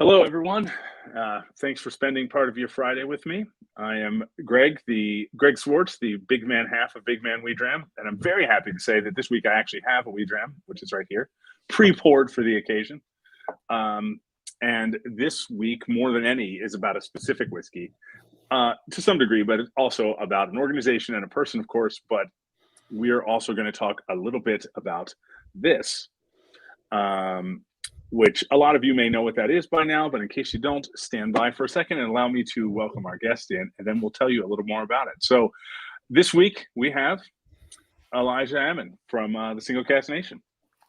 Hello, everyone. Thanks for spending part of your Friday with me. I am Greg, Greg Swartz, the big man half of Big Man Wee Dram, and I'm very happy to say that this week I actually have a Wee Dram, which is right here, pre-poured for the occasion. And this week, more than any, is about a specific whiskey, to some degree, but it's also about an organization and a person, of course. But we are also going to talk a little bit about this. Which a lot of you may know what that is by now, but in case you don't, stand by for a second and allow me to welcome our guest in, and then we'll tell you a little more about it. So this week we have Elijah Ammon from the Single Cask Nation.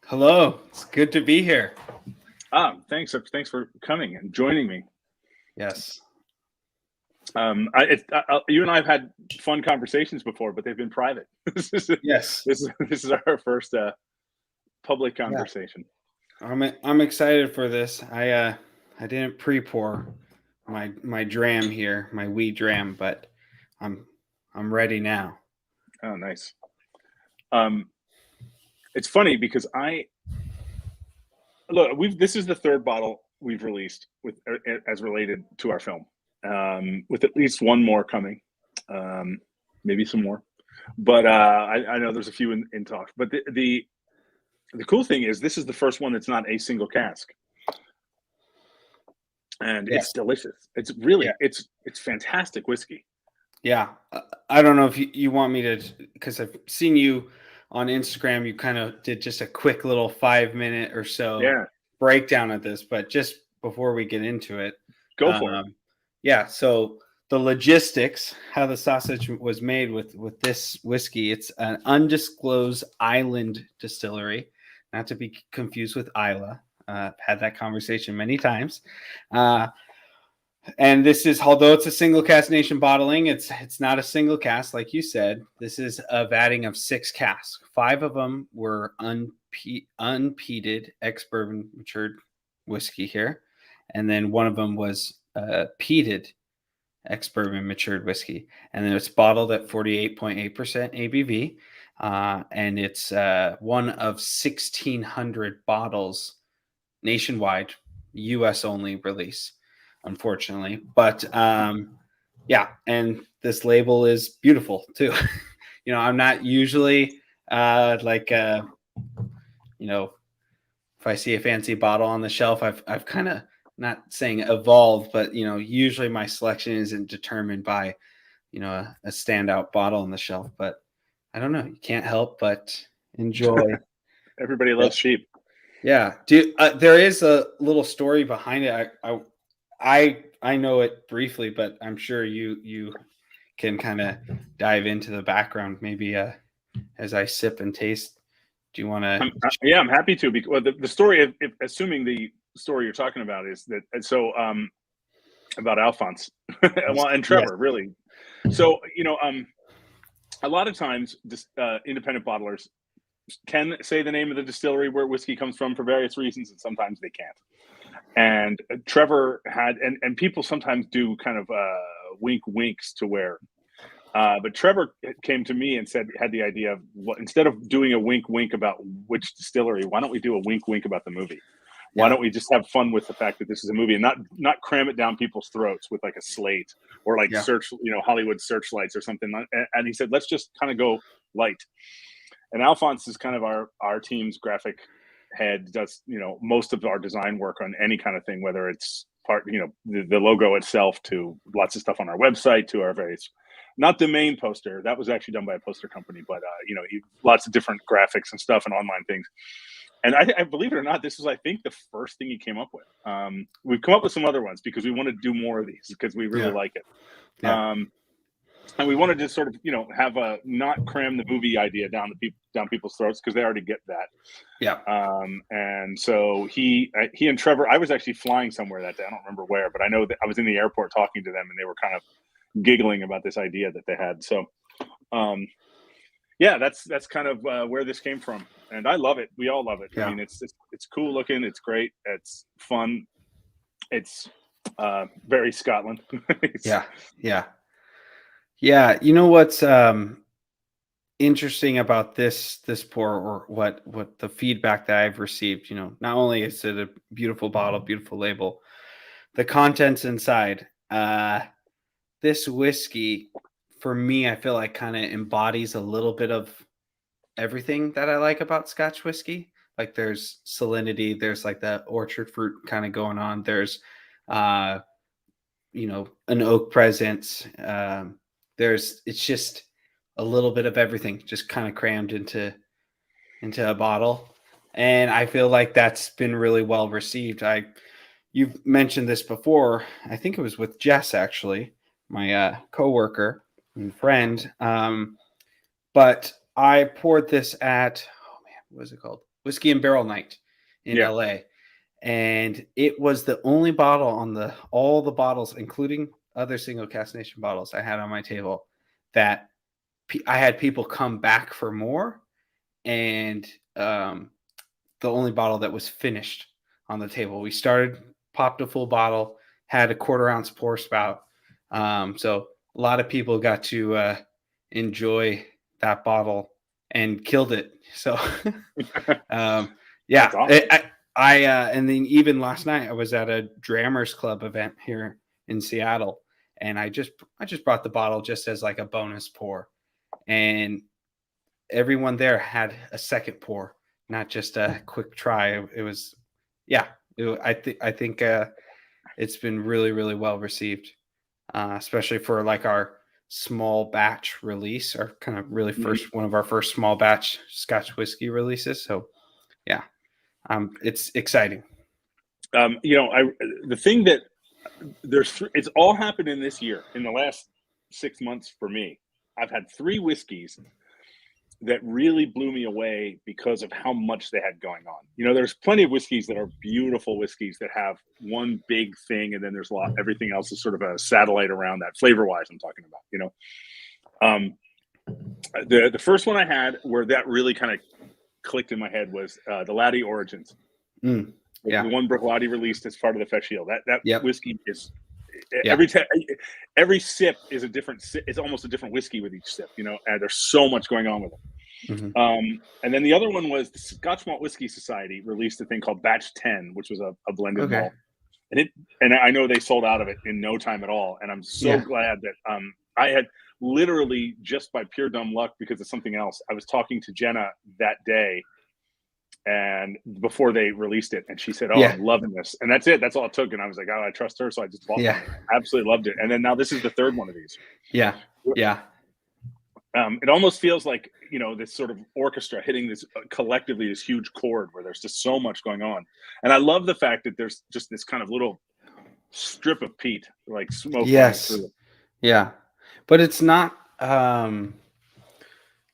Hello, it's good to be here. Thanks for coming and joining me. Yes. You and I have had fun conversations before, but they've been private. Yes. This is our first public conversation. Yeah. I'm excited for this. I didn't pre-pour my dram here, my wee dram, but I'm ready now. Oh, nice. It's funny because this is the third bottle we've released with as related to our film, with at least one more coming, maybe some more, but I know there's a few in talks. But the cool thing is this is the first one that's not a single cask, and it's delicious. It's really it's fantastic whiskey. Yeah, I don't know if you want me to, because I've seen you on Instagram. You kind of did just a quick little 5-minute or so breakdown of this, but just before we get into it, go for it. Yeah, so the logistics, how the sausage was made with this whiskey. It's an undisclosed island distillery, not to be confused with Isla. Had that conversation many times. And this is, although it's a Single Cask Nation bottling, it's not a single cask, like you said. This is a vatting of 6 casks. 5 of them were unpeated ex-bourbon matured whiskey here. And then one of them was peated ex-bourbon matured whiskey. And then it's bottled at 48.8% ABV. And it's one of 1,600 bottles nationwide, US only release, unfortunately. But and this label is beautiful too. I'm not usually if I see a fancy bottle on the shelf, I've kind of, not saying evolved, but usually my selection isn't determined by a standout bottle on the shelf. But I don't know, you can't help but enjoy. Everybody loves sheep. Yeah. There is a little story behind it. I know it briefly, but I'm sure you can kind of dive into the background maybe as I sip and taste. Do you want to? Yeah, I'm happy to. Because the story, assuming the story you're talking about is that, so about Alphonse and Trevor, really. So a lot of times independent bottlers can say the name of the distillery where whiskey comes from for various reasons, and sometimes they can't. And Trevor had, and people sometimes do kind of winks to where, but Trevor came to me and had the idea of, instead of doing a wink about which distillery, why don't we do a wink about the movie? Why don't we just have fun with the fact that this is a movie and not cram it down people's throats with like a slate or like Hollywood searchlights or something. And he said, let's just kind of go light. And Alphonse is kind of our team's graphic head, does most of our design work on any kind of thing, whether it's the logo itself to lots of stuff on our website to our various, not the main poster, that was actually done by a poster company, but lots of different graphics and stuff and online things. And I believe it or not, this is, I think, the first thing he came up with. We've come up with some other ones because we want to do more of these because we really like it. Yeah. And we wanted to sort of, have a not cram the movie idea down people's throats because they already get that. Yeah. And so he and Trevor, I was actually flying somewhere that day. I don't remember where, but I know that I was in the airport talking to them, and they were kind of giggling about this idea that they had. So, that's kind of where this came from, and I love it. We all love it. Yeah. I mean, it's cool looking. It's great. It's fun. It's very Scotland. Yeah. You know what's interesting about this pour, or what the feedback that I've received, not only is it a beautiful bottle, beautiful label, the contents inside. This whiskey, for me, I feel like kind of embodies a little bit of everything that I like about Scotch whiskey. Like there's salinity, there's like the orchard fruit kind of going on. There's, an oak presence. It's just a little bit of everything, just kind of crammed into a bottle. And I feel like that's been really well received. You've mentioned this before. I think it was with Jess, actually, my coworker and friend. But I poured this at, what was it called? Whiskey and Barrel Night in LA. And it was the only bottle on all the bottles, including other Single Cask Nation bottles I had on my table, that I had people come back for more. And the only bottle that was finished on the table. We popped a full bottle, had a 1/4 ounce pour spout. So a lot of people got to enjoy that bottle and killed it. So, Awesome. and then even last night I was at a Drammers Club event here in Seattle, and I just brought the bottle just as like a bonus pour, and everyone there had a second pour, not just a quick try. It was, I think it's been really, really well received, especially for like our small batch release, our kind of really one of our first small batch Scotch whiskey releases. So it's exciting. The thing that it's all happened in this year, in the last 6 months for me. I've had 3 whiskeys that really blew me away because of how much they had going on. There's plenty of whiskeys that are beautiful whiskeys that have one big thing, and then there's everything else is sort of a satellite around that, flavor wise. I'm talking about. The first one I had where that really kind of clicked in my head was the Laddie Origins. The one Bruichladdich released as part of the Feshiel. That whiskey is every sip is a different sip. It's almost a different whiskey with each sip, and there's so much going on with it. And then the other one was the Scotch Malt Whiskey Society released a thing called Batch 10, which was a blended malt. And I know they sold out of it in no time at all. And I'm so glad that I had literally, just by pure dumb luck because of something else, I was talking to Jenna that day and before they released it, and she said, I'm loving this. And that's it. That's all it took. And I was like, I trust her. So I just bought one. I absolutely loved it. And then now this is the third one of these. It almost feels like, this sort of orchestra hitting this collectively, this huge chord where there's just so much going on. And I love the fact that there's just this kind of little strip of peat, like smoke. But it's not,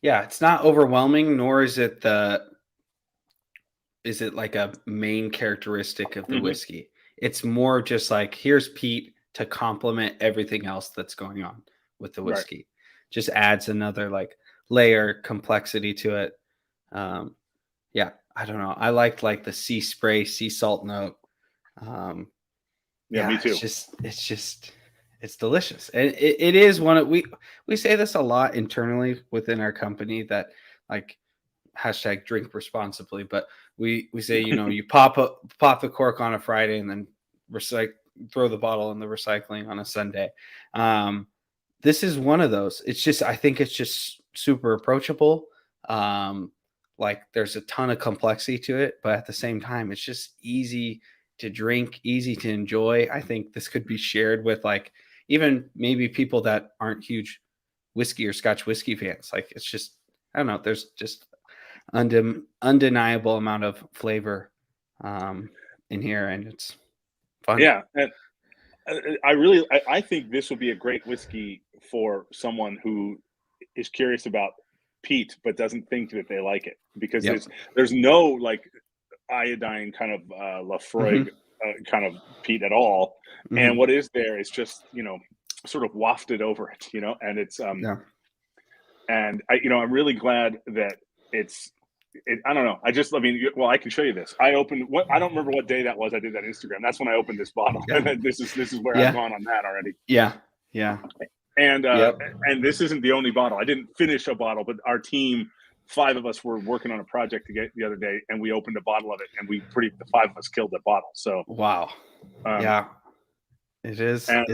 it's not overwhelming, nor is it like a main characteristic of the whiskey. It's more just like, here's peat to complement everything else that's going on with the whiskey. Just adds another like layer complexity to it. I don't know. I liked like the sea spray, sea salt note. Me too. It's delicious. And it is one of, we say this a lot internally within our company, that like # drink responsibly, but we say, you pop the cork on a Friday and then throw the bottle in the recycling on a Sunday. This is one of those. I think it's just super approachable. Like there's a ton of complexity to it, but at the same time, it's just easy to drink, easy to enjoy. I think this could be shared with like even maybe people that aren't huge whiskey or Scotch whiskey fans. Like it's just, I don't know. There's just undeniable amount of flavor in here, and it's fun. Yeah, and I think this will be a great whiskey for someone who is curious about peat but doesn't think that they like it, because there's no like iodine kind of Lafroig kind of peat at all, and what is there is just sort of wafted over it, and it's and I'm really glad that I don't know. I can show you this. I opened I don't remember what day that was. I did that Instagram. That's when I opened this bottle. And this is where I've gone on that already. And this isn't the only bottle. I didn't finish a bottle, but our team, 5 of us were working on a project to get the other day, and we opened a bottle of it, and the 5 of us killed the bottle. So wow. It is. And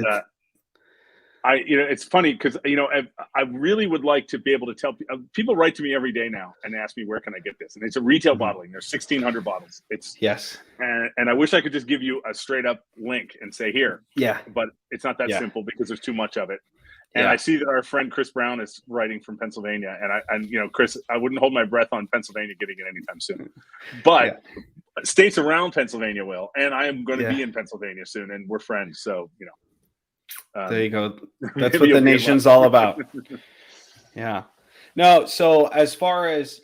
it's funny because I really would like to be able to tell people write to me every day now and ask me where can I get this, and it's a retail bottling. There's 1,600 bottles. It's yes, and I wish I could just give you a straight up link and say here. Yeah, but it's not that simple because there's too much of it. And Yeah. I see that our friend Chris Brown is writing from Pennsylvania, and Chris, I wouldn't hold my breath on Pennsylvania getting it anytime soon, but states around Pennsylvania will, and I am going to be in Pennsylvania soon, and we're friends, so there you go. That's what the nation's all about. Yeah. No, so as far as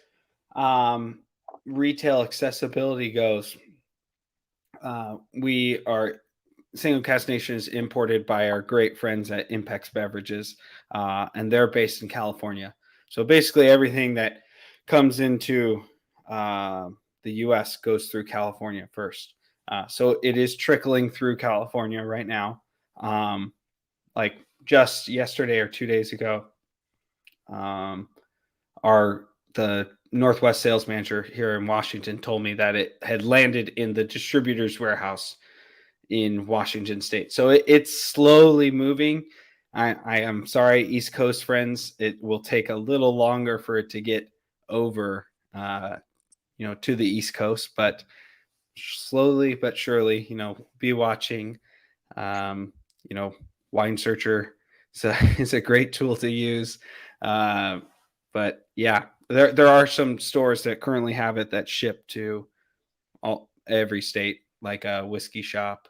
retail accessibility goes, Single Cask Nation is imported by our great friends at Impex Beverages, and they're based in California. So basically everything that comes into the U.S. goes through California first. So it is trickling through California right now. Like just yesterday or 2 days ago, the Northwest sales manager here in Washington told me that it had landed in the distributor's warehouse in Washington State. So it's slowly moving. I am sorry, East Coast friends, it will take a little longer for it to get over, to the East Coast, but slowly but surely, be watching. Wine Searcher is a great tool to use. But yeah, there are some stores that currently have it that ship to every state, like a Whiskey Shop.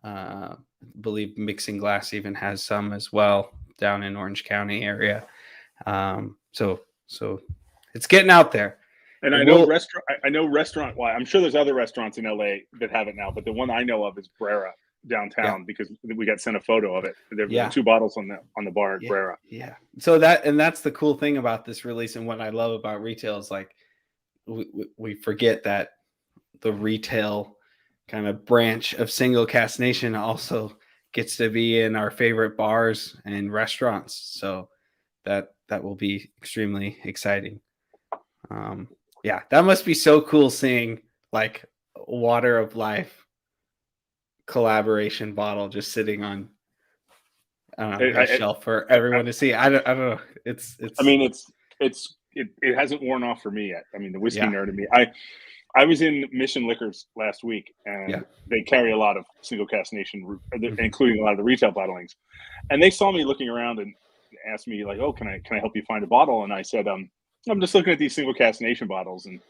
I believe Mixing Glass even has some as well down in Orange County area. So it's getting out there. And I know restaurant. Well, I'm sure there's other restaurants in LA that have it now, but the one I know of is Brera downtown because we got sent a photo of it. There were 2 bottles on the bar at Brera. Yeah. So that's the cool thing about this release, and what I love about retail is like we forget that the retail kind of branch of Single Cask Nation also gets to be in our favorite bars and restaurants. So that will be extremely exciting. That must be so cool seeing like Water of Life collaboration bottle just sitting on a shelf for everyone to see. I don't know. It's. I mean, it hasn't worn off for me yet. I mean, the whiskey nerd in me. I was in Mission Liquors last week, and they carry a lot of Single Cask Nation, including a lot of the retail bottlings. And they saw me looking around and asked me like, "Oh, can I help you find a bottle?" And I said, "I'm just looking at these Single Cask Nation bottles." And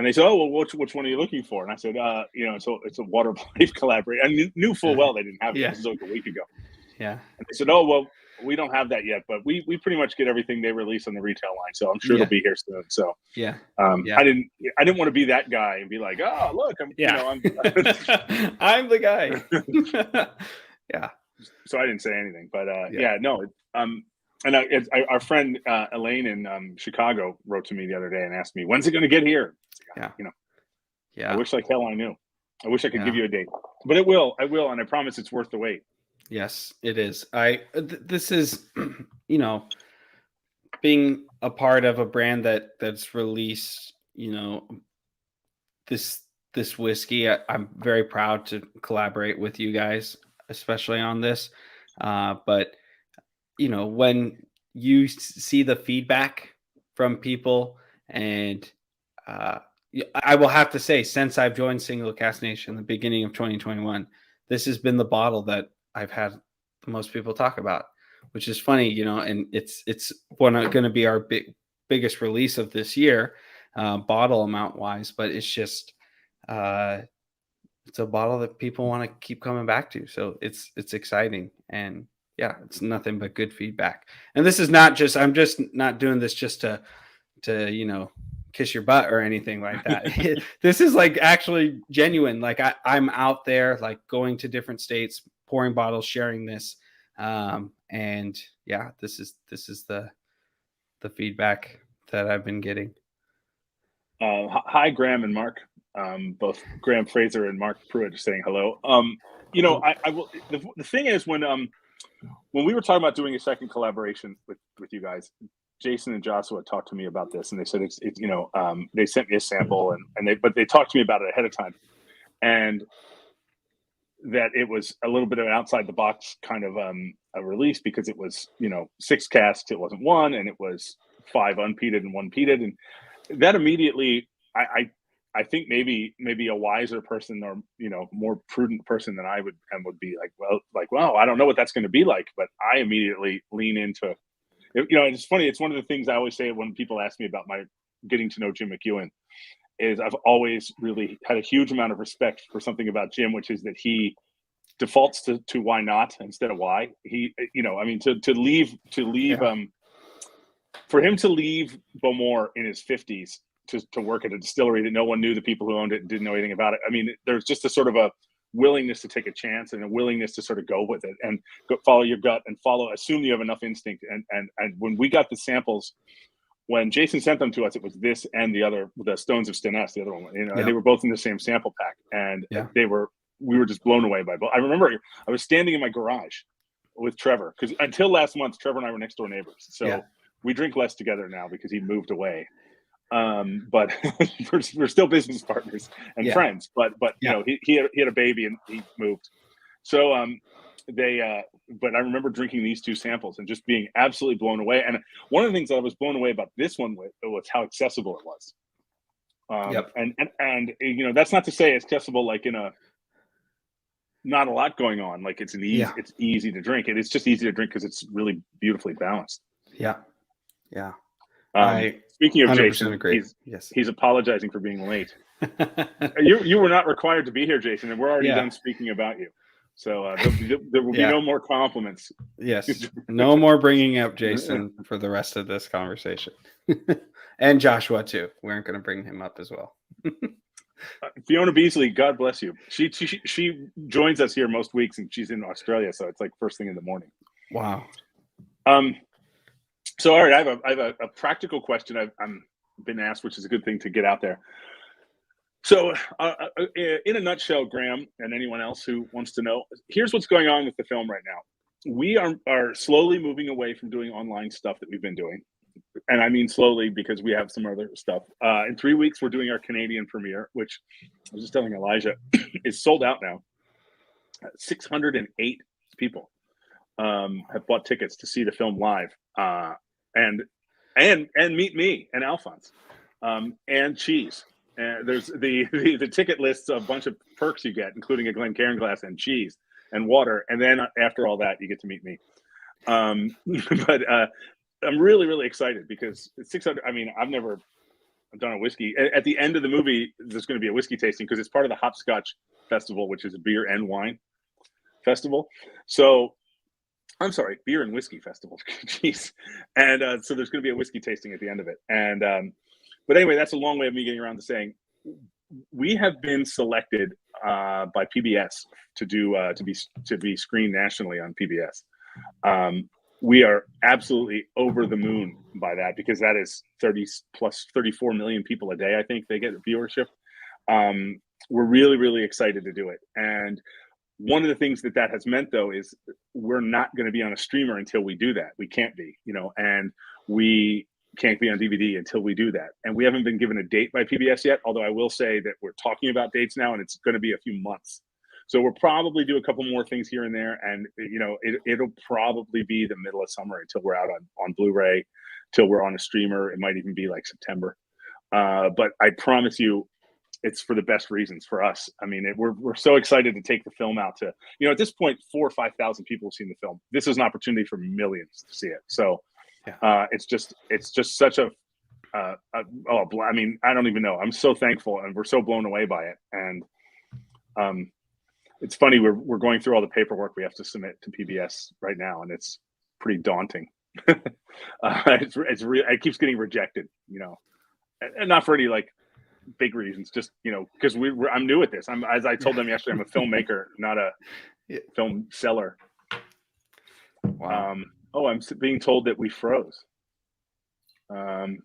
they said, "Oh, well, which one are you looking for?" And I said, so it's a Water of Life collaboration. I knew full well they didn't have it. This was like a week ago. Yeah. And they said, "Oh, well, we don't have that yet, but we pretty much get everything they release on the retail line, so I'm sure it'll be here soon." So I didn't want to be that guy and be like, "Oh, look, I'm I'm the guy." Yeah. So I didn't say anything, but our friend Elaine in Chicago wrote to me the other day and asked me, "When's it going to get here?" I wish like hell I knew. I wish I could give you a date, but it will. I will, and I promise it's worth the wait. Yes, it is. This is, being a part of a brand that's released, this whiskey. I'm very proud to collaborate with you guys, especially on this. But when you see the feedback from people, and I will have to say, since I've joined Single Cask Nation in the beginning of 2021, this has been the bottle that I've had the most people talk about, which is funny, and it's going to be our biggest release of this year, bottle amount wise, but it's just it's a bottle that people want to keep coming back to. So it's exciting, and it's nothing but good feedback. And this is not just, I'm just not doing this just to kiss your butt or anything like that. This is like actually genuine. Like I'm out there, like going to different states, pouring bottles, sharing this. And this is the feedback that I've been getting. Hi, Graham and Mark. Both Graham Fraser and Mark Pruitt are saying hello. I will. The thing is, when we were talking about doing a second collaboration with you guys, Jason and Joshua talked to me about this, and they said it's they sent me a sample, but they talked to me about it ahead of time, and that it was a little bit of an outside the box kind of a release because it was 6 casks, it wasn't one, and it was 5 unpeated and 1 peated, and that immediately I think maybe a wiser person or more prudent person than I would be like, well, I don't know what that's going to be like, but I immediately lean into it's funny. It's one of the things I always say when people ask me about my getting to know Jim McEwen is I've always really had a huge amount of respect for something about Jim, which is that he defaults to why not instead of why. He, to leave, for him to leave Bowmore in his 50s to work at a distillery that no one knew the people who owned it and didn't know anything about it. I mean, there's just a sort of a willingness to take a chance and a willingness to sort of go with it and go follow your gut and assume you have enough instinct. And when we got the samples, when Jason sent them to us, it was this and the Stones of Steness, the other one. They were both in the same sample pack, and we were just blown away by both. I remember I was standing in my garage with Trevor because until last month, Trevor and I were next door neighbors. So we drink less together now because he moved away. But we're still business partners and friends. But he had a baby and he moved. So but I remember drinking these 2 samples and just being absolutely blown away. And one of the things that I was blown away about this one was how accessible it was. And that's not to say accessible like in a not a lot going on. Like it's it's easy to drink. And it's just easy to drink because it's really beautifully balanced. Yeah. Yeah. Speaking of Jason, agree. He's apologizing for being late. You were not required to be here, Jason, and we're already done speaking about you. So there will be no more compliments. Yes, no more bringing up Jason for the rest of this conversation. And Joshua too. We aren't going to bring him up as well. Fiona Beasley, God bless you. She joins us here most weeks, and she's in Australia, so it's like first thing in the morning. Wow. So all right, I have a practical question I'm been asked, which is a good thing to get out there. So in a nutshell, Graham and anyone else who wants to know, here's what's going on with the film right now. We are slowly moving away from doing online stuff that we've been doing. And I mean slowly because we have some other stuff. In 3 weeks, we're doing our Canadian premiere, which I was just telling Elijah is sold out now. 608 people have bought tickets to see the film live and meet me and Alphonse and cheese. There's the ticket lists a bunch of perks you get, including a Glencairn glass and cheese and water. And then after all that, you get to meet me. But I'm really, really excited because 600. I mean, I've never done a whiskey. At the end of the movie, there's going to be a whiskey tasting because it's part of the Hopscotch Festival, which is a beer and wine festival. So I'm sorry, beer and whiskey festival. Jeez. And so there's going to be a whiskey tasting at the end of it. And but anyway, that's a long way of me getting around to saying we have been selected by PBS to be screened nationally on PBS. We are absolutely over the moon by that because that is 34 million people a day. I think they get viewership. We're really, really excited to do it. And one of the things that has meant though is we're not going to be on a streamer until we do that. We can't be, and we can't be on DVD until we do that. And we haven't been given a date by PBS yet, although I will say that we're talking about dates now and it's going to be a few months. So we'll probably do a couple more things here and there. And, it'll probably be the middle of summer until we're out on Blu-ray, till we're on a streamer. It might even be like September. But I promise you, it's for the best reasons for us. I mean, we're so excited to take the film out to, at this point, 4,000 or 5,000 people have seen the film. This is an opportunity for millions to see it. So it's just such I mean, I don't even know. I'm so thankful and we're so blown away by it. And it's funny, we're going through all the paperwork we have to submit to PBS right now, and it's pretty daunting. It's real. It keeps getting rejected, and not for any like big reasons, just because I'm new at this. As I told them yesterday, I'm a filmmaker, not a film seller. Wow. I'm being told that we froze. Fiona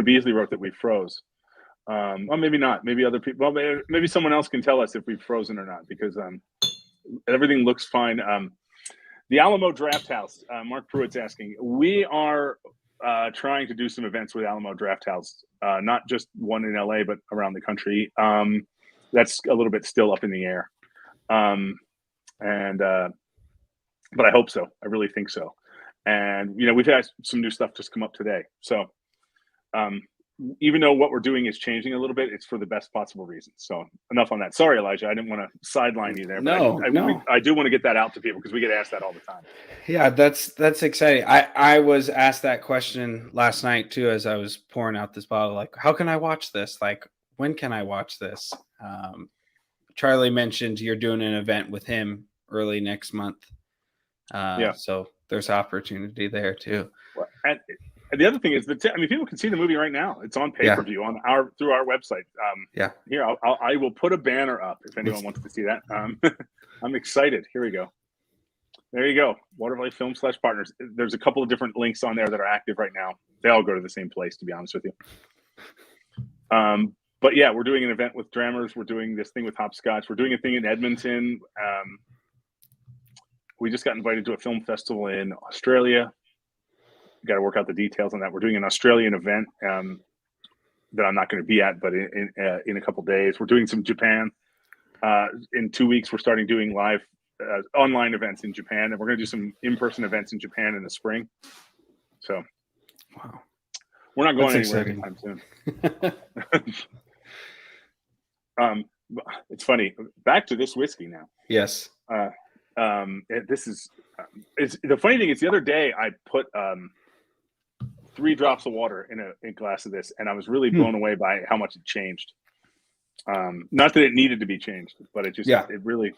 Beasley wrote that we froze. Well, maybe not. Maybe other people. Well, maybe someone else can tell us if we've frozen or not, because everything looks fine. The Alamo Draft House. Mark Pruitt's asking. We are trying to do some events with Alamo Draft House, not just one in LA, but around the country. That's a little bit still up in the air. But I hope so. I really think so. And we've had some new stuff just come up today. So even though what we're doing is changing a little bit, it's for the best possible reasons. So enough on that. Sorry, Elijah, I didn't want to sideline you there. No, but I do want to get that out to people because we get asked that all the time. Yeah, that's exciting. I was asked that question last night too as I was pouring out this bottle. Like, how can I watch this? Like, when can I watch this? Charlie mentioned you're doing an event with him early next month. So there's opportunity there too. Well, and the other thing is people can see the movie right now. It's on pay-per-view through our website. Here, I will put a banner up if anyone wants to see that. I'm excited. Here we go. There you go. Waterlife Film /partners. There's a couple of different links on there that are active right now. They all go to the same place, to be honest with you. But yeah, we're doing an event with Drammers. We're doing this thing with Hopscotch. We're doing a thing in Edmonton. We just got invited to a film festival in Australia. Got to work out the details on that. We're doing an Australian event that I'm not going to be at, but in a couple days. We're doing some Japan. In 2 weeks, we're starting doing live online events in Japan, and we're going to do some in-person events in Japan in the spring. So, wow, we're not going anywhere anytime soon. It's funny. Back to this whiskey now. Yes. This is it's the funny thing is the other day I put 3 drops of water in a glass of this, and I was really blown away by how much it changed. Not that it needed to be changed, but it just it really.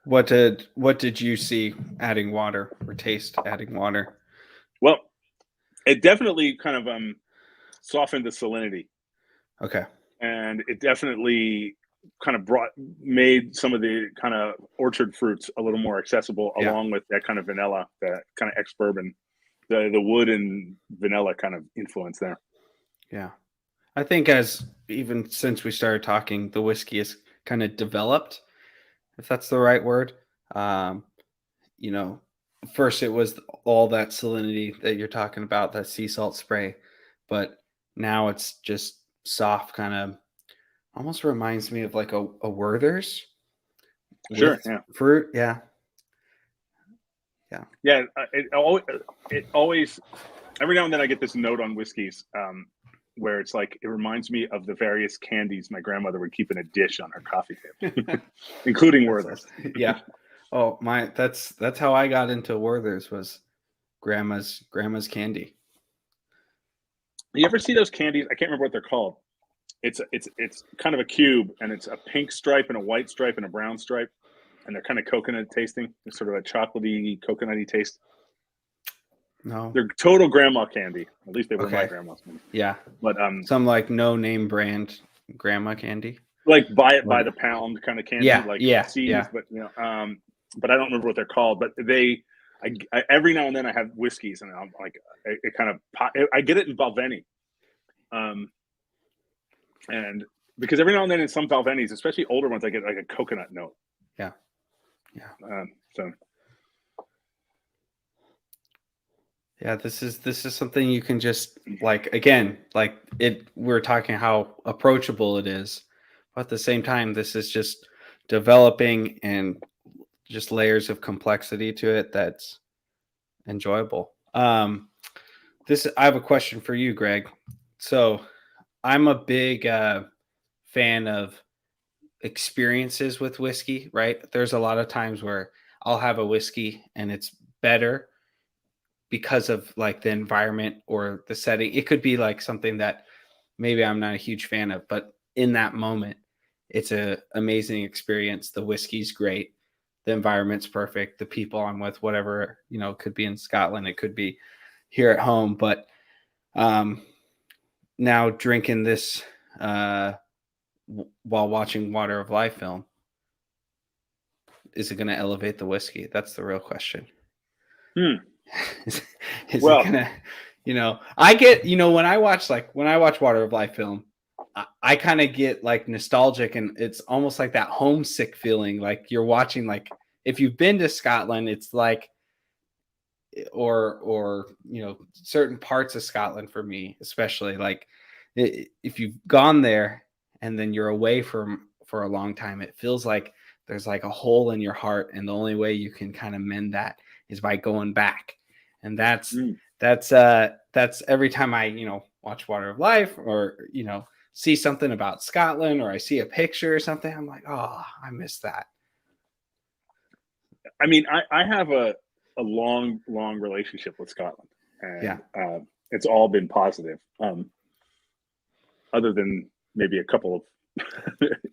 What did you see adding water or taste adding water? Well, it definitely kind of softened the salinity. Okay. And it definitely kind of made some of the kind of orchard fruits a little more accessible, along with that kind of vanilla, that kind of ex-bourbon, the wood and vanilla kind of influence there. Yeah. I think even since we started talking, the whiskey is kind of developed, if that's the right word. First it was all that salinity that you're talking about, that sea salt spray, but now it's just soft, kind of almost reminds me of like a Werther's. Sure. Yeah. Fruit. Yeah. It always every now and then I get this note on whiskeys where it's like, it reminds me of the various candies my grandmother would keep in a dish on her coffee table, including Werther's. Yeah. Oh, that's how I got into Werther's, was grandma's candy. You ever see those candies? I can't remember what they're called. It's kind of a cube, and it's a pink stripe and a white stripe and a brown stripe, and they're kind of coconut tasting. It's sort of a chocolatey, coconutty taste. No, they're total grandma candy. At least they were my grandma's candy. Yeah, but some like no name brand grandma candy, like buy it by the pound kind of candy. Seeds, but but I don't remember what they're called. But I every now and then I have whiskeys, and I'm like, it kind of I get it in Balvenie, and because every now and then in some Balvenies, especially older ones, I get like a coconut note. Yeah. So. Yeah, this is something you can just we're talking how approachable it is, but at the same time, this is just developing and just layers of complexity to it that's enjoyable. I have a question for you, Greg. So I'm a big fan of experiences with whiskey, right? There's a lot of times where I'll have a whiskey and it's better because of like the environment or the setting. It could be like something that maybe I'm not a huge fan of, but in that moment, it's an amazing experience. The whiskey's great. The environment's perfect. The people I'm with, whatever, it could be in Scotland. It could be here at home. But now drinking this while watching Water of Life film, is it going to elevate the whiskey? That's the real question. Is it gonna, I get, when I watch Water of Life film, I kind of get like nostalgic, and it's almost like that homesick feeling. Like you're watching, like if you've been to Scotland, it's like, or certain parts of Scotland for me, especially like if you've gone there and then you're away from for a long time, it feels like there's like a hole in your heart, and the only way you can kind of mend that is by going back. And that's every time I, watch Water of Life, or, see something about Scotland, or I see a picture or something, I'm like, oh, I miss that. I mean, I have a long relationship with Scotland, and it's all been positive. Other than maybe a couple of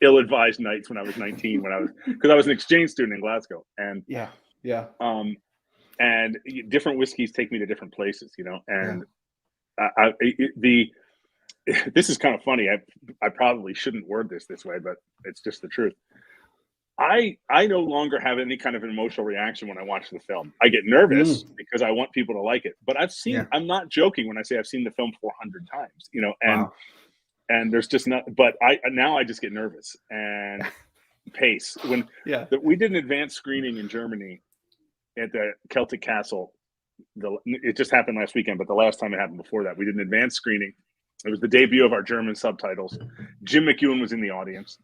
ill-advised nights when I was 19, because I was an exchange student in Glasgow, and and different whiskeys take me to different places, and this is kind of funny. I probably shouldn't word this way, but it's just the truth. I no longer have any kind of an emotional reaction when I watch the film. I get nervous because I want people to like it, but I'm not joking when I say I've seen the film 400 times, and there's just not, but now I just get nervous and pace. We did an advanced screening in Germany at the Celtic Castle. It just happened last weekend, but the last time it happened before that, we did an advanced screening. It was the debut of our German subtitles. Jim McEwen was in the audience,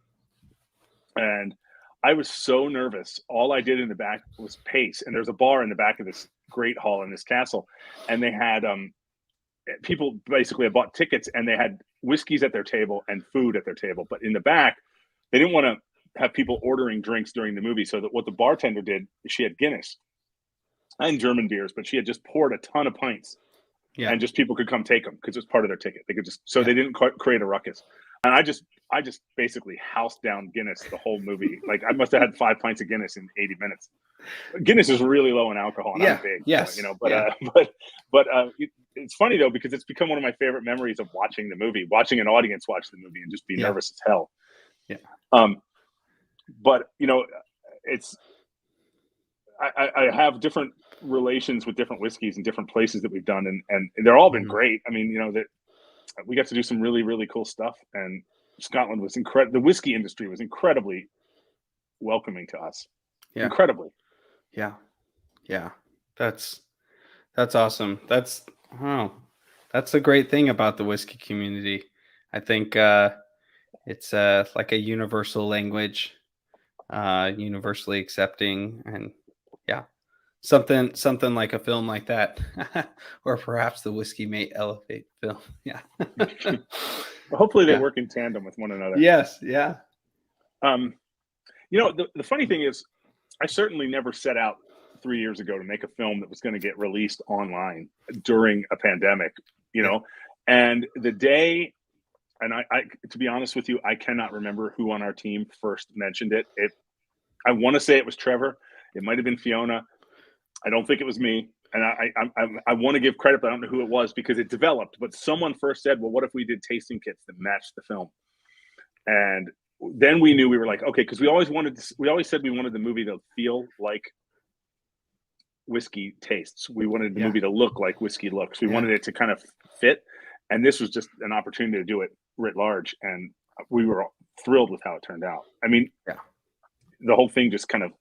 and I was so nervous. All I did in the back was pace, and there's a bar in the back of this great hall in this castle, and they had people basically had bought tickets, and they had whiskeys at their table and food at their table. But in the back, they didn't want to have people ordering drinks during the movie. So that what the bartender did, she had Guinness and German beers, but she had just poured a ton of pints, and just people could come take them because it was part of their ticket. They could just, they didn't create a ruckus. And I just basically housed down Guinness the whole movie. Like, I must have had 5 pints of Guinness in 80 minutes. Guinness is really low in alcohol, and I'm big, but it's funny though, because it's become one of my favorite memories of watching the movie, watching an audience watch the movie and just be nervous as hell. But it's, I have different relations with different whiskeys and different places that we've done, and they're all been great. I mean, that we got to do some really, really cool stuff, and Scotland was incredible. The whiskey industry was incredibly welcoming to us. Incredibly. That's awesome. That's the great thing about the whiskey community. I think it's like a universal language, universally accepting, and something like a film like that, or perhaps the whiskey may elevate film. Hopefully they work in tandem with one another. The funny thing is, I certainly never set out 3 years ago to make a film that was going to get released online during a pandemic, and the day, and I to be honest with you, I cannot remember who on our team first mentioned it. I want to say it was Trevor. It might've been Fiona. I don't think it was me. And I want to give credit, but I don't know who it was, because it developed. But someone first said, well, what if we did tasting kits that matched the film? And then we knew, we were like, okay, because we always said we wanted the movie to feel like whiskey tastes. We wanted the movie to look like whiskey looks. We wanted it to kind of fit. And this was just an opportunity to do it writ large. And we were thrilled with how it turned out. I mean, the whole thing just kind of,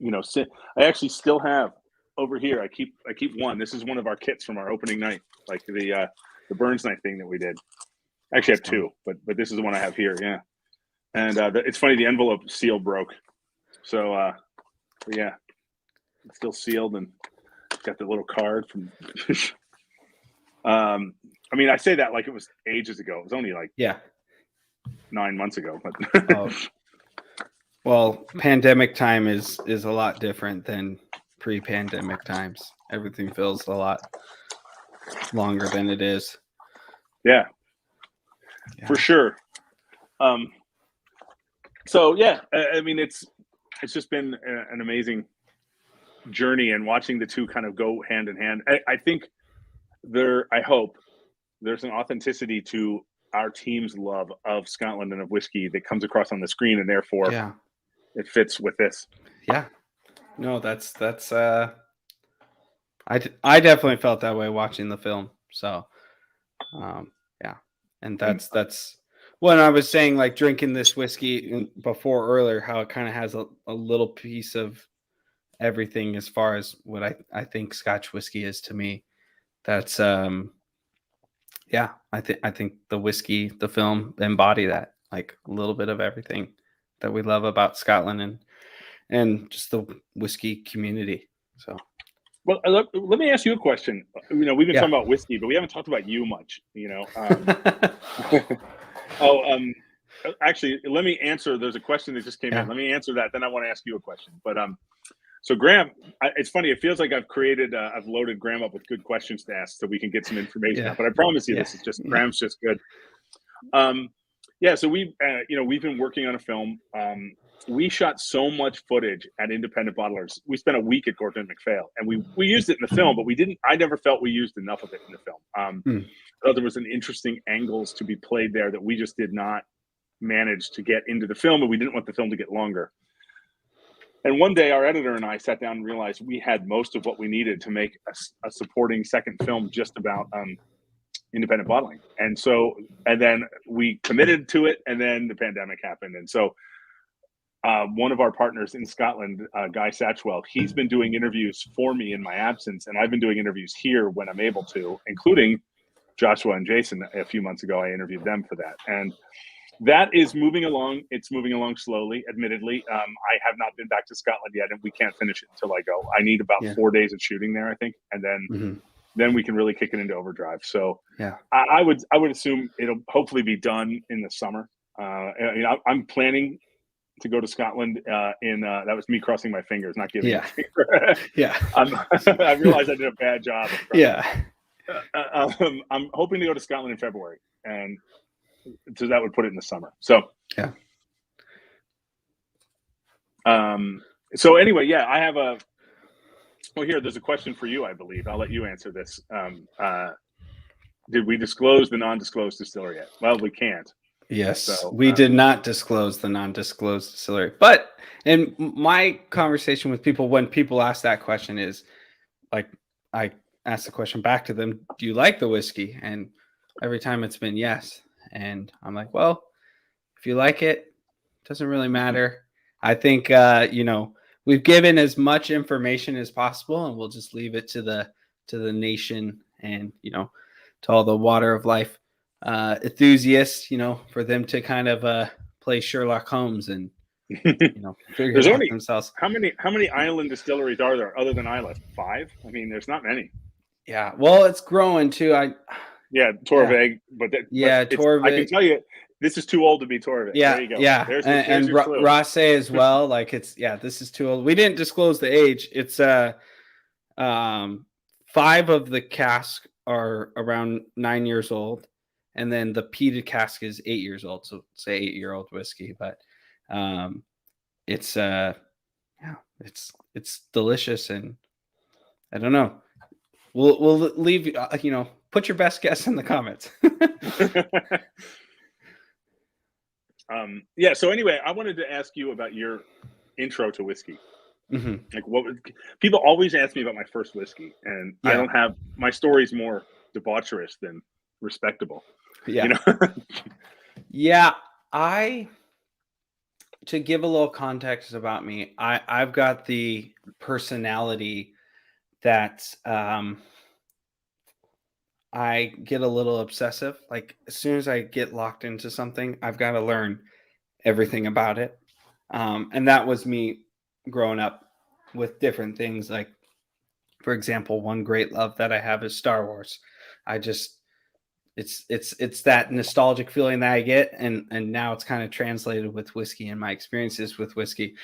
I actually still have over here. I keep one. This is one of our kits from our opening night, like the Burns night thing that we did. I actually have two, but this is the one I have here. Yeah. And it's funny, the envelope seal broke. So it's still sealed, and got the little card from I mean, I say that like it was ages ago. It was only like 9 months ago. But well, pandemic time is a lot different than pre-pandemic times. Everything feels a lot longer than it is. Yeah. For sure. So I mean, it's just been an amazing journey, and watching the two kind of go hand in hand. I think I hope there's an authenticity to our team's love of Scotland and of whiskey that comes across on the screen, and therefore it fits with this. No, that's I definitely felt that way watching the film. So and that's when I was saying, like, drinking this whiskey before earlier, how it kind of has a little piece of everything as far as what I think Scotch whiskey is to me. That's I think the whiskey, the film embody that, like, a little bit of everything we love about Scotland and just the whiskey community. So, well, let me ask you a question. We've been Yeah. talking about whiskey, but we haven't talked about you much. Oh, actually, let me answer. There's a question that just came in. Let me answer that. Then I want to ask you a question. But so Graham, it's funny. It feels like I've loaded Graham up with good questions to ask, so we can get some information out. But I promise you, this is just Graham's just good. So we've been working on a film. We shot so much footage at independent bottlers. We spent a week at Gordon MacPhail, and we used it in the film, but I never felt we used enough of it in the film. I thought there was an interesting angles to be played there that we just did not manage to get into the film, and we didn't want the film to get longer. And one day our editor and I sat down and realized we had most of what we needed to make a supporting second film just about independent bottling. And then we committed to it, and then the pandemic happened. And so one of our partners in Scotland, Guy Satchwell, he's been doing interviews for me in my absence, and I've been doing interviews here when I'm able to, including Joshua and Jason. A few months ago, I interviewed them for that. And that is moving along. It's moving along slowly, admittedly. I have not been back to Scotland yet, and we can't finish it until I go. I need about 4 days of shooting there, I think, and then we can really kick it into overdrive. So I would assume it'll hopefully be done in the summer. I'm planning to go to Scotland that was me crossing my fingers, not giving a finger. I realized I did a bad job. I'm hoping to go to Scotland in February, and so that would put it in the summer. So so anyway, I have there's a question for you, I believe. I'll let you answer this. Did we disclose the non-disclosed distillery yet? Well, we can't. Yes, so, we did not disclose the non-disclosed distillery. But in my conversation with people, when people ask that question, is like, I ask the question back to them, do you like the whiskey? And every time it's been yes. And I'm like, well, if you like it, it doesn't really matter. I think, we've given as much information as possible, and we'll just leave it to the nation and, to all the water of life enthusiasts, for them to kind of play Sherlock Holmes and, figure it out themselves. How many island distilleries are there other than Islay? 5? I mean, there's not many. Yeah. Well, it's growing too. Torvig, but Torvig. I can tell you, this is too old to be Torvig. Yeah, there you go. Yeah, there's and Rosse as well. Like this is too old. We didn't disclose the age. It's 5 of the casks are around 9 years old, and then the peated cask is 8 years old. So say 8-year-old whiskey, but it's delicious, and I don't know. We'll leave put your best guess in the comments. So anyway, I wanted to ask you about your intro to whiskey. Mm-hmm. Like, people always ask me about my first whiskey, and I don't have, my story's more debaucherous than respectable. To give a little context about me, I've got the personality that I get a little obsessive. Like, as soon as I get locked into something, I've got to learn everything about it. And that was me growing up with different things. Like, for example, one great love that I have is Star Wars. It's that nostalgic feeling that I get, and now it's kind of translated with whiskey and my experiences with whiskey.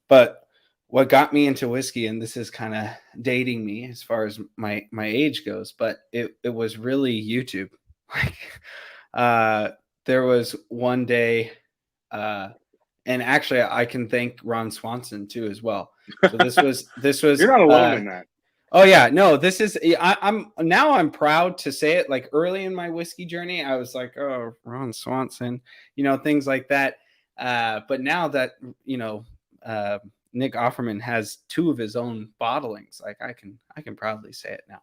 But what got me into whiskey, and this is kind of dating me as far as my age goes, but it was really YouTube. Like, there was one day, and actually I can thank Ron Swanson too as well. So this was You're not alone in that. Oh yeah, no, this is, I'm proud to say it. Like, early in my whiskey journey, I was like, oh, Ron Swanson, things like that. But now that, Nick Offerman has 2 of his own bottlings, like, I can proudly say it now.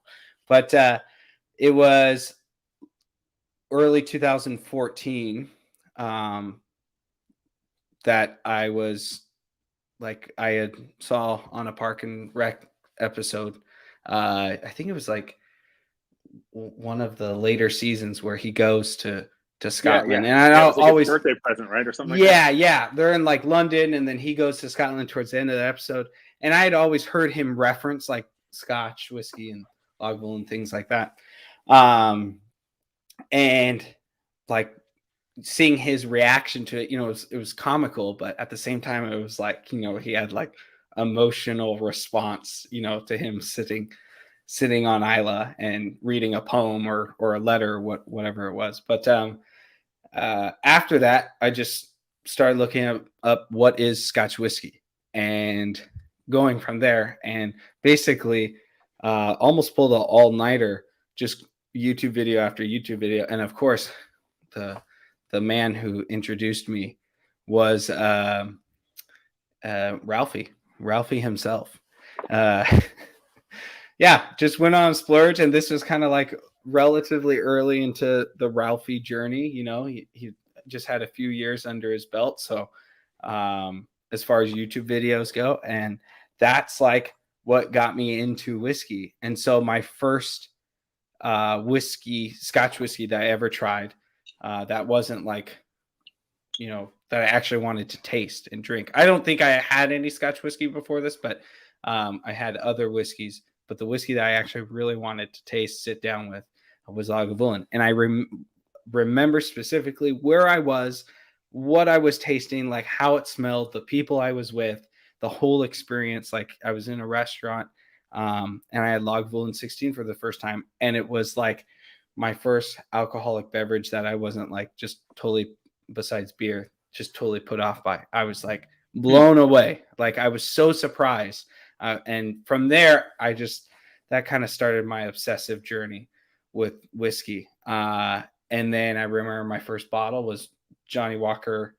But it was early 2014 that I was like, I had saw on a Park and Rec episode. I think it was like one of the later seasons where he goes to to Scotland. Yeah. And I it was like always a birthday present, right? Or something yeah. They're in like London, and then he goes to Scotland towards the end of the episode. And I had always heard him reference like Scotch whiskey and Lagavulin and things like that. And like seeing his reaction to it, it was comical, but at the same time, it was like, he had like emotional response, to him sitting on Isla and reading a poem or a letter, whatever it was. But after that, I just started looking up what is Scotch whiskey and going from there, and basically almost pulled an all-nighter, just YouTube video after YouTube video. And of course, the man who introduced me was Ralphie himself. Yeah, just went on splurge, and this was kind of like relatively early into the Ralphie journey. He just had a few years under his belt. So as far as YouTube videos go, and that's like what got me into whiskey. And so my first Scotch whiskey that I ever tried, that wasn't like, that I actually wanted to taste and drink. I don't think I had any Scotch whiskey before this, but I had other whiskeys. But the whiskey that I actually really wanted to taste, sit down with, was Lagavulin. And I remember specifically where I was, what I was tasting, like how it smelled, the people I was with, the whole experience. Like I was in a restaurant and I had Lagavulin 16 for the first time. And it was like my first alcoholic beverage that I wasn't like just totally, besides beer, just totally put off by. I was like blown away. Like I was so surprised. And from there, that kind of started my obsessive journey with whiskey. And then I remember my first bottle was Johnny Walker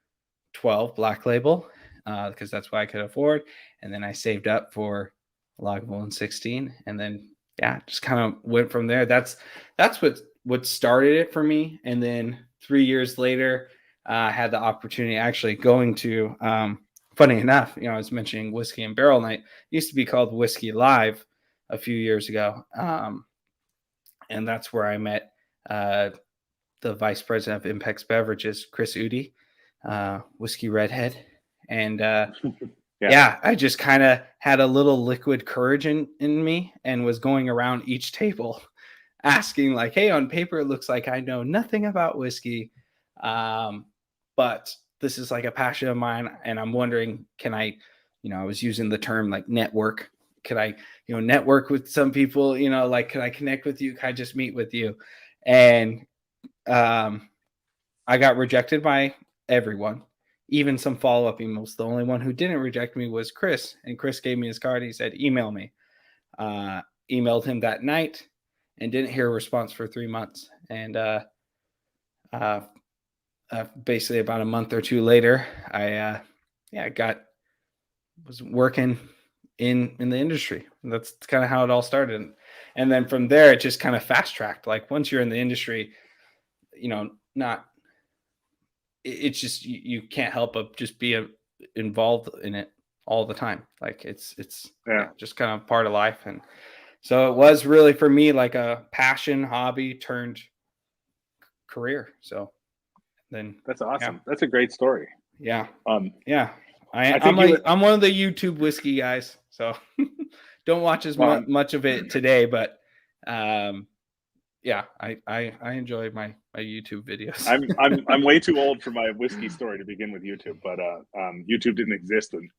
12 Black Label, because that's what I could afford. And then I saved up for Lagavulin 16, and then just kind of went from there. That's what started it for me. And then 3 years later, I had the opportunity actually going to. Funny enough, I was mentioning Whiskey and Barrel Night. It used to be called Whiskey Live a few years ago, and that's where I met the vice president of Impex Beverages, Chris Udi, whiskey redhead, and I just kind of had a little liquid courage in me, and was going around each table asking like, "Hey, on paper it looks like I know nothing about whiskey, but this is like a passion of mine, and I'm wondering, can I, I was using the term like network. Could I, network with some people, like, could I connect with you? Can I just meet with you?" And I got rejected by everyone, even some follow-up emails. The only one who didn't reject me was Chris, and Chris gave me his card. He said, email me. Emailed him that night and didn't hear a response for 3 months. And basically about a month or two later, I was working in the industry. And that's kind of how it all started. And then from there, it just kind of fast tracked. Like once you're in the industry, it's just, you can't help but just be involved in it all the time. Like it's just kind of part of life. And so it was really for me like a passion, hobby turned career. So then that's awesome. That's a great story. Yeah. I'm one of the YouTube whiskey guys, so don't watch as much of it today, but I enjoy my YouTube videos. I'm way too old for my whiskey story to begin with YouTube, but YouTube didn't exist when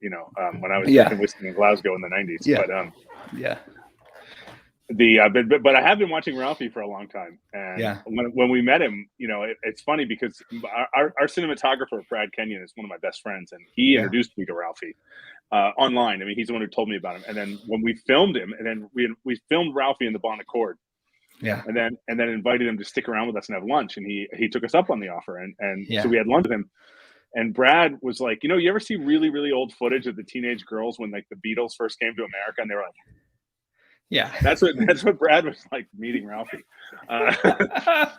when I was drinking whiskey in Glasgow in the 90s. But I have been watching Ralphie for a long time, and when we met him, it's funny because our cinematographer Brad Kenyon is one of my best friends, and he introduced me to Ralphie online. I mean, he's the one who told me about him, and then when we filmed him, and then we filmed Ralphie in the Bon Accord. And then invited him to stick around with us and have lunch, and he took us up on the offer, and so we had lunch with him. And Brad was like, you ever see really, really old footage of the teenage girls when like the Beatles first came to America, and they were like, that's what Brad was like meeting Ralphie. I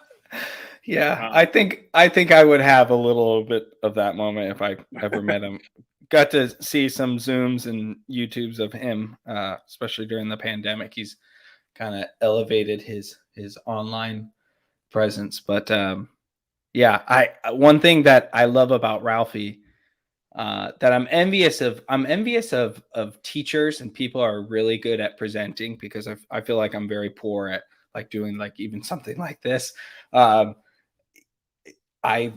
think I would have a little bit of that moment if I ever met him. Got to see some Zooms and YouTubes of him, especially during the pandemic. He's kind of elevated his online presence, but Yeah, one thing that I love about Ralphie, that I'm envious of. I'm envious of teachers and people are really good at presenting, because I feel like I'm very poor at like doing like even something like this. Um, I,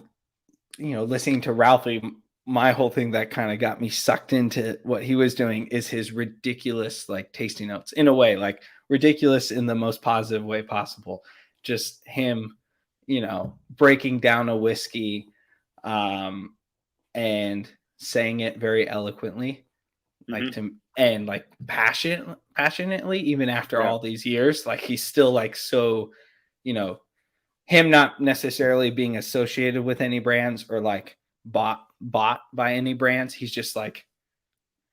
listening to Ralphie, my whole thing that kind of got me sucked into what he was doing is his ridiculous like tasting notes, in a way, like ridiculous in the most positive way possible. Just him, breaking down a whiskey, um, and saying it very eloquently, like and like passionately, even after all these years, like he's still like, so, him not necessarily being associated with any brands or like bought by any brands. He's just like,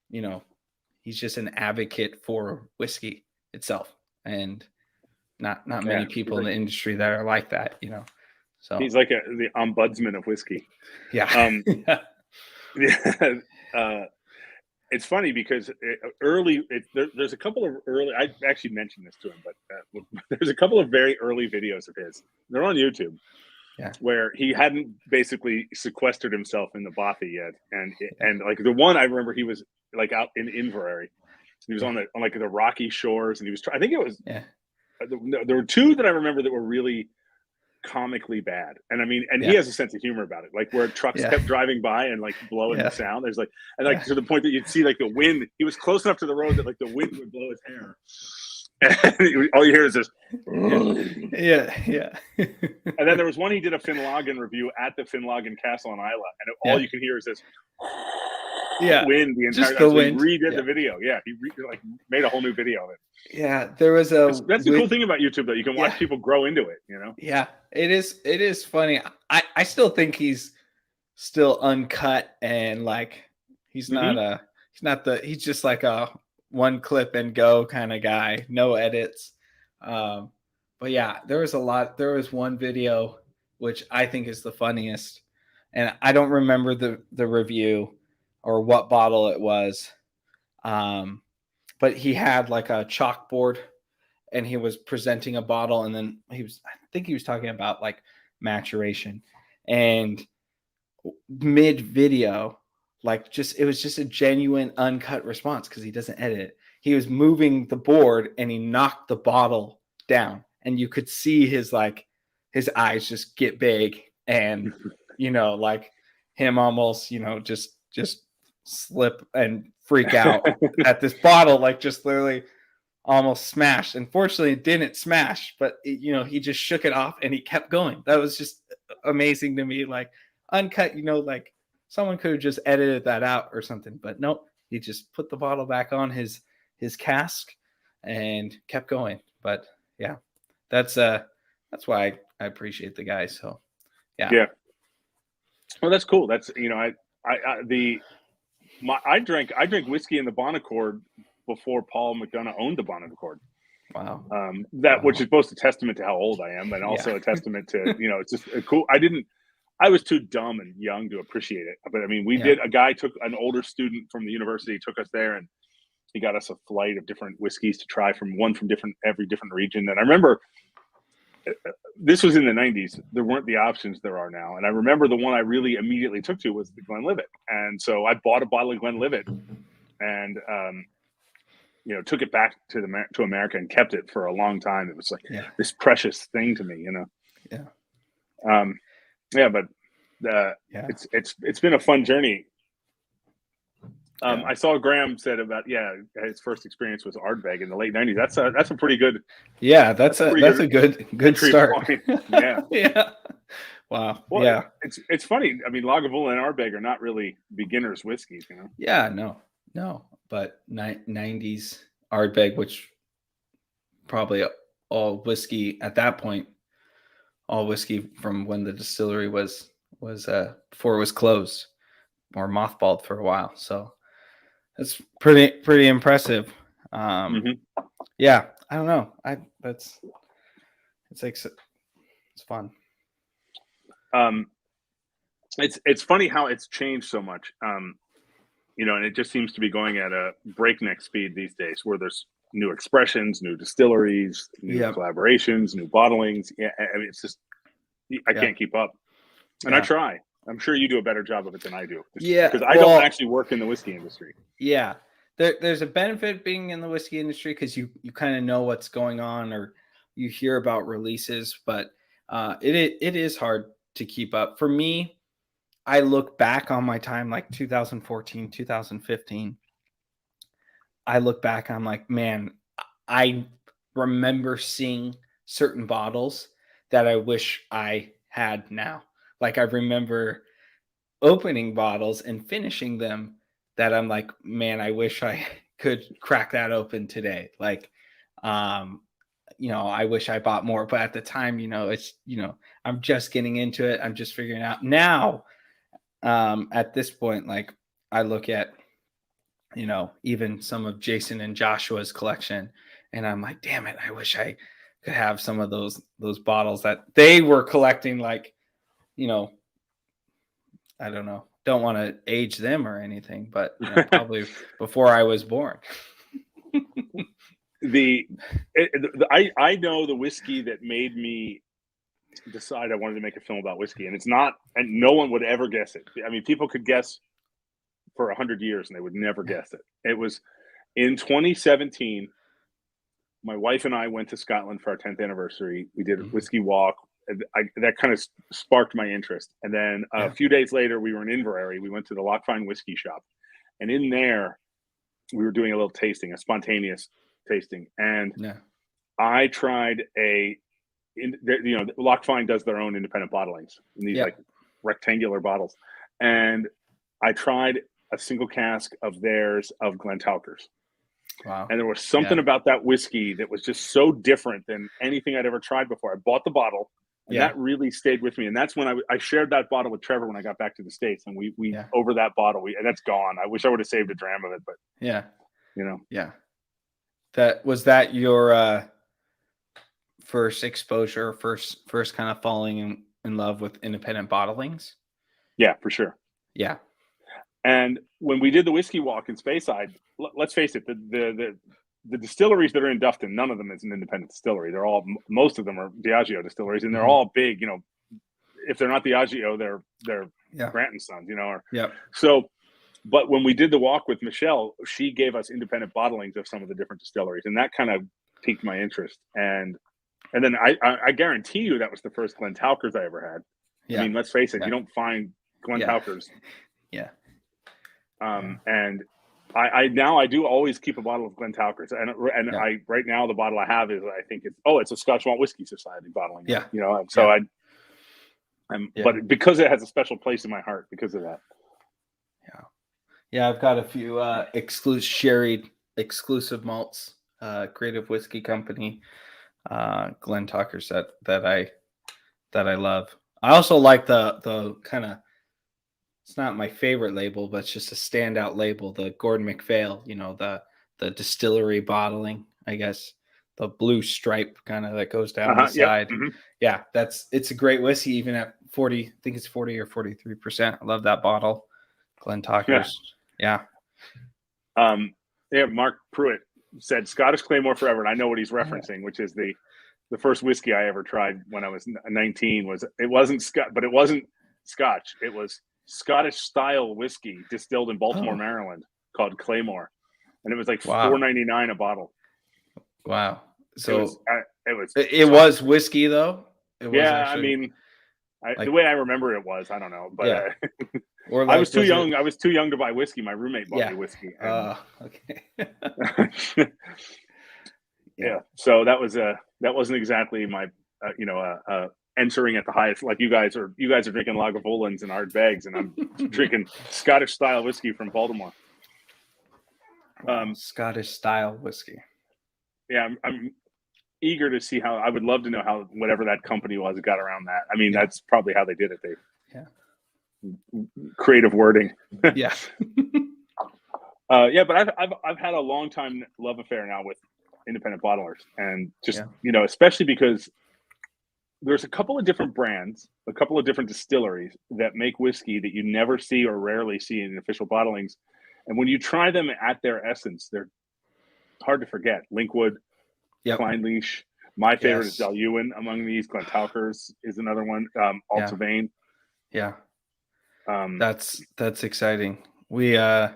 he's just an advocate for whiskey itself, and not many people in the industry that are like that, So he's like the ombudsman of whiskey. Yeah. It's funny because there's a couple of early. I actually mentioned this to him, but there's a couple of very early videos of his. They're on YouTube, where he hadn't basically sequestered himself in the Bothy yet, and like the one I remember, he was like out in Inverary. He was on like the rocky shores, and he was. I think it was. There were two that I remember that were really comically bad, and I mean, and he has a sense of humor about it, like where trucks kept driving by and like blowing the sound. There's like, and like to the point that you'd see like the wind. He was close enough to the road that like the wind would blow his hair, and all you hear is this. And then there was one he did a Finlagen review at the Finlagen Castle on Islay, and all you can hear is this. Wind the entire time. So he redid the video. He like made a whole new video of it. Yeah, there was a. That's the cool thing about YouTube, though. You can watch people grow into it. Yeah, it is. It is funny. I still think he's still uncut, and like he's not he's just like a one clip and go kind of guy, no edits. But yeah, there was one video which I think is the funniest, and I don't remember the review or what bottle it was. But he had like a chalkboard, and he was presenting a bottle, and then I think he was talking about like maturation, and mid video, like it was just a genuine uncut response, because he doesn't edit it. He was moving the board, and he knocked the bottle down, and you could see his eyes just get big, and like him almost just slip and freak out at this bottle, like just literally almost smashed. Unfortunately, it didn't smash, but he just shook it off and he kept going. That was just amazing to me. Like uncut, like someone could have just edited that out or something, but nope, he just put the bottle back on his cask and kept going. But yeah, that's why I appreciate the guy. So yeah. Well, that's cool. That's I drank whiskey in the Bonaccord before Paul McDonough owned the Bonaccord. Wow. Which is both a testament to how old I am, and also a testament to it's just cool. I was too dumb and young to appreciate it, but I mean, we did. A guy took an older student from the university, took us there, and he got us a flight of different whiskeys to try from every different region. And I remember this was in the 90s. There weren't the options there are now. And I remember the one I really immediately took to was the Glenlivet. And so I bought a bottle of Glenlivet and, took it back to America and kept it for a long time. It was like this precious thing to me, It's been a fun journey. I saw Graham said about his first experience was Ardbeg in the late 90s. That's a pretty good. Yeah, that's a good start. Yeah. Wow. Well, it's funny. I mean, Lagavulin and Ardbeg are not really beginners whiskeys, Yeah, no. But 90s Ardbeg, which probably all whiskey at that point, all whiskey from when the distillery was before it was closed or mothballed for a while. So that's pretty impressive. Yeah, I don't know. It's fun. It's funny how it's changed so much. And it just seems to be going at a breakneck speed these days, where there's new expressions, new distilleries, new collaborations, new bottlings. Yeah, I mean, it's just I can't keep up. And I try. I'm sure you do a better job of it than I do. Yeah, because I don't actually work in the whiskey industry. Yeah, there's a benefit being in the whiskey industry because you kind of know what's going on, or you hear about releases, but it is hard to keep up. For me, I look back on my time like 2014, 2015. I look back, I'm like, man, I remember seeing certain bottles that I wish I had now. Like I remember opening bottles and finishing them that I'm like, man, I wish I could crack that open today. Like, I wish I bought more, but at the time, it's, I'm just getting into it. I'm just figuring out now, at this point, like I look at, even some of Jason and Joshua's collection, and I'm like, damn it, I wish I could have some of those bottles that they were collecting. Like, I don't know. Don't want to age them or anything, but probably before I was born. I know the whiskey that made me decide I wanted to make a film about whiskey, and it's not, and no one would ever guess it. I mean, people could guess for 100 years and they would never guess it. It was in 2017. My wife and I went to Scotland for our 10th anniversary. We did a whiskey walk. That kind of sparked my interest. And then a few days later, we were in Inverary. We went to the Lochfine whiskey shop. And in there, we were doing a little tasting, a spontaneous tasting. And I tried Lochfine does their own independent bottlings in these like rectangular bottles. And I tried a single cask of theirs of Glentauchers. Wow. And there was something about that whiskey that was just so different than anything I'd ever tried before. I bought the bottle, and that really stayed with me. And that's when I shared that bottle with Trevor when I got back to the States. And we over that bottle, and that's gone. I wish I would have saved a dram of it, but was that your first exposure, first kind of falling in love with independent bottlings? Yeah, for sure. Yeah. And when we did the whiskey walk in Speyside, let's face it, the distilleries that are in Dufton, none of them is an independent distillery. Most of them are Diageo distilleries, and they're all big. If they're not Diageo, they're Grant and Sons. So, but when we did the walk with Michelle, she gave us independent bottlings of some of the different distilleries, and that kind of piqued my interest. And then I guarantee you that was the first Glentauchers I ever had. Yeah. I mean, let's face it, you don't find Glentauchers. Yeah. And I do always keep a bottle of Glentauchers, and I right now the bottle I have is, I think it's a Scotch Malt Whiskey Society bottling. Yeah. But because it has a special place in my heart because of that. Yeah, I've got a few exclusive malts, Creative Whiskey Company, Glentauchers that I love. I also like the kind of, it's not my favorite label, but it's just a standout label, the Gordon MacPhail, the distillery bottling, I guess, the blue stripe kind of that goes down the side. Mm-hmm. Yeah, it's a great whiskey, even at 40, I think it's 40 or 43%. I love that bottle. Glentauchers. Yeah. Mark Pruitt said Scottish Claymore Forever, and I know what he's referencing, which is the first whiskey I ever tried when I was 19. It wasn't Scotch. It was Scottish style whiskey distilled in Baltimore, Maryland, called Claymore, and it was like $4.99 a bottle. Wow! So it was whiskey though. I mean, the way I remember it was, I don't know, but I was too young. I was too young to buy whiskey. My roommate bought me whiskey. Okay. So that wasn't exactly my entering at the highest, like you guys are drinking Lagavulins and Ard Begs, and I'm drinking Scottish style whiskey from Baltimore. Scottish style whiskey. Yeah, I'm eager to see I would love to know how whatever that company was got around that. I mean, that's probably how they did it. Creative wording. Yeah. But I've had a long time love affair now with independent bottlers, and just especially because there's a couple of different brands, a couple of different distilleries that make whiskey that you never see or rarely see in official bottlings. And when you try them at their essence, they're hard to forget. Linkwood, Clynelish. My favorite is Del Ewan among these. Glentauchers is another one. Altavane. Yeah. That's exciting. We I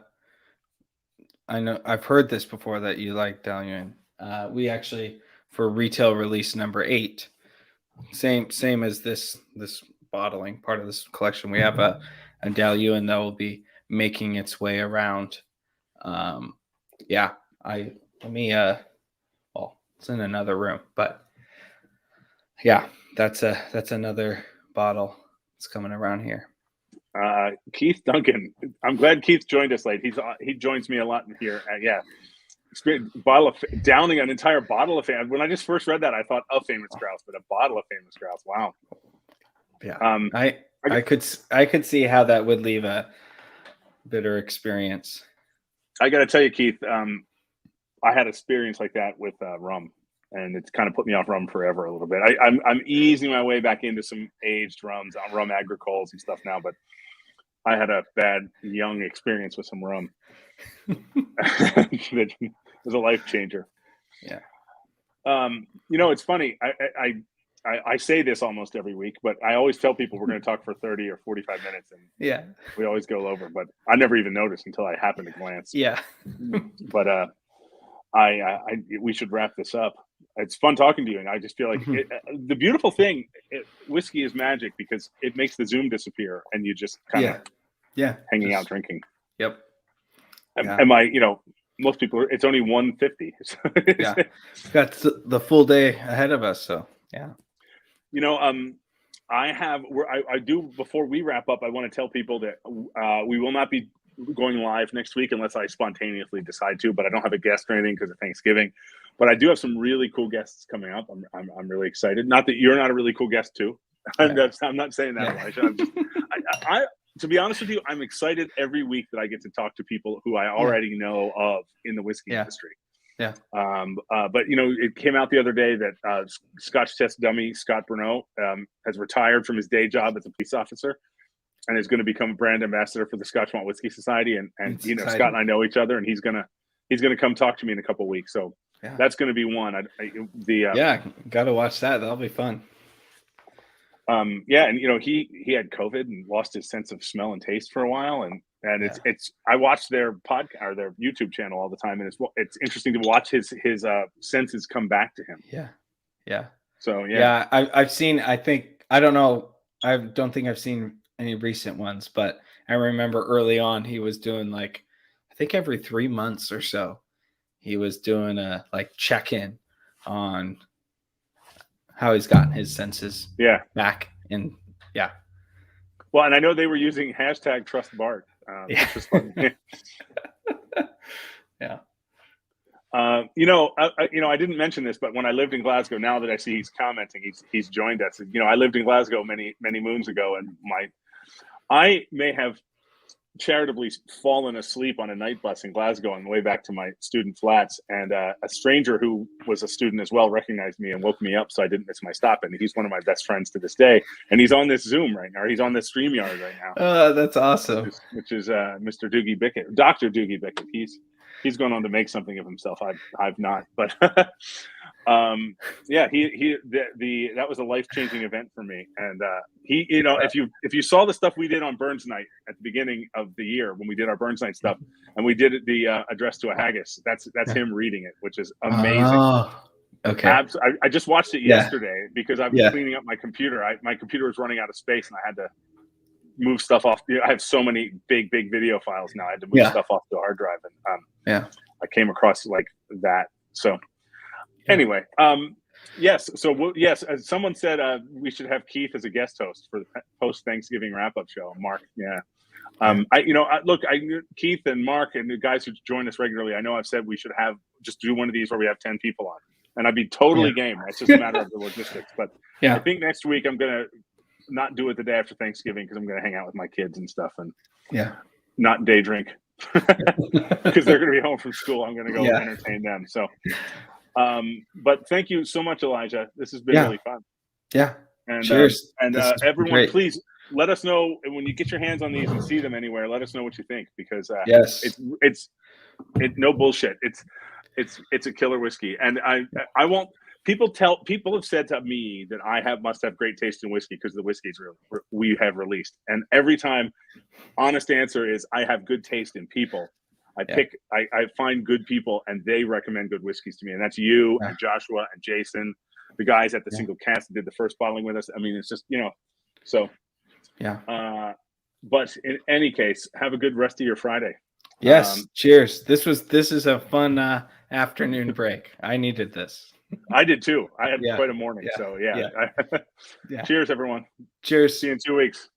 know I've heard this before that you like Dalian. We actually, for retail release number 8, same as this bottling part of this collection, we have a Dalian that will be making its way around. Well, it's in another room, but yeah, that's another bottle that's coming around here. Keith Duncan. I'm glad Keith joined us late. He joins me a lot in here. Downing an entire bottle of Famous. When I just first read that, I thought of Famous Grouse, but a bottle of Famous Grouse. Wow. Yeah. I could see how that would leave a bitter experience. I got to tell you, Keith, I had experience like that with rum, and it's kind of put me off rum forever a little bit. I'm easing my way back into some aged rums, rum agricoles and stuff now, but I had a bad young experience with some rum. It was a life changer. Yeah. It's funny. I say this almost every week, but I always tell people we're going to talk for 30 or 45 minutes, and we always go over. But I never even noticed until I happened to glance. Yeah. But we should wrap this up. It's fun talking to you, and I just feel like the beautiful thing, whiskey is magic because it makes the Zoom disappear, and you just kind of hanging out drinking. Yep. And most people, it's only 1:50. Yeah, got the full day ahead of us. So yeah. I do, before we wrap up, I want to tell people that we will not be going live next week unless I spontaneously decide to, but I don't have a guest or anything because of Thanksgiving. But I do have some really cool guests coming up. I'm really excited. Not that you're not a really cool guest too. I'm not saying that, Elijah. To be honest with you, I'm excited every week that I get to talk to people who I already know of in the whiskey industry. Yeah. But it came out the other day that Scotch test dummy Scott Bruneau has retired from his day job as a police officer and is going to become a brand ambassador for the Scotch Malt Whiskey Society. And Scott and I know each other, and he's gonna come talk to me in a couple of weeks. So that's going to be one. Got to watch that. That'll be fun. And he had COVID and lost his sense of smell and taste for a while, and it's I watch their podcast or their YouTube channel all the time, and it's interesting to watch his senses come back to him. Yeah. So I've seen. I don't know. I don't think I've seen any recent ones, but I remember early on he was doing I think every 3 months or so, he was doing a check-in on how he's gotten his senses back. And well, and I know they were using #TrustBart. Which was fun. I didn't mention this, but when I lived in Glasgow, now that I see he's commenting, he's joined us. I lived in Glasgow many moons ago, and I may have charitably fallen asleep on a night bus in Glasgow on the way back to my student flats, and a stranger who was a student as well recognized me and woke me up so I didn't miss my stop. And he's one of my best friends to this day, and he's on this Zoom right now, or he's on this StreamYard right now. Oh, that's awesome. Which is Mr. Doogie Bickett, Dr. Doogie Bickett. He's gone on to make something of himself. I've not, but that was a life-changing event for me. And if you saw the stuff we did on Burns Night at the beginning of the year when we did our Burns Night stuff, and we did the address to a haggis, that's him reading it, which is amazing. Oh, okay. I just watched it yesterday because I've been cleaning up my computer. My computer was running out of space, and I had to move stuff off. I have so many big video files now. I had to move stuff off the hard drive, and I came across that. So anyway, yes. So yes, as someone said, we should have Keith as a guest host for the post Thanksgiving wrap up show. Mark, Keith and Mark and the guys who join us regularly, I know I've said we should just do one of these where we have 10 people on, and I'd be totally game. It's just a matter of the logistics. But I think next week I'm gonna not do it the day after Thanksgiving because I'm going to hang out with my kids and stuff and not day drink because they're going to be home from school. I'm going to go entertain them. So, but thank you so much, Elijah. This has been really fun. Yeah. And cheers. Everyone, please let us know when you get your hands on these and see them anywhere. Let us know what you think because it's no bullshit. It's a killer whiskey, and I won't. People have said to me that I must have great taste in whiskey because the whiskeys we have released. And every time, honest answer is I have good taste in people. I find good people and they recommend good whiskeys to me. And that's you and Joshua and Jason, the guys at the Single Cask that did the first bottling with us. I mean, it's just, so. Yeah. But in any case, have a good rest of your Friday. Yes. Cheers. This is a fun afternoon break. I needed this. I did too. I had quite a morning. So yeah. Yeah. Cheers, everyone. Cheers. See you in 2 weeks.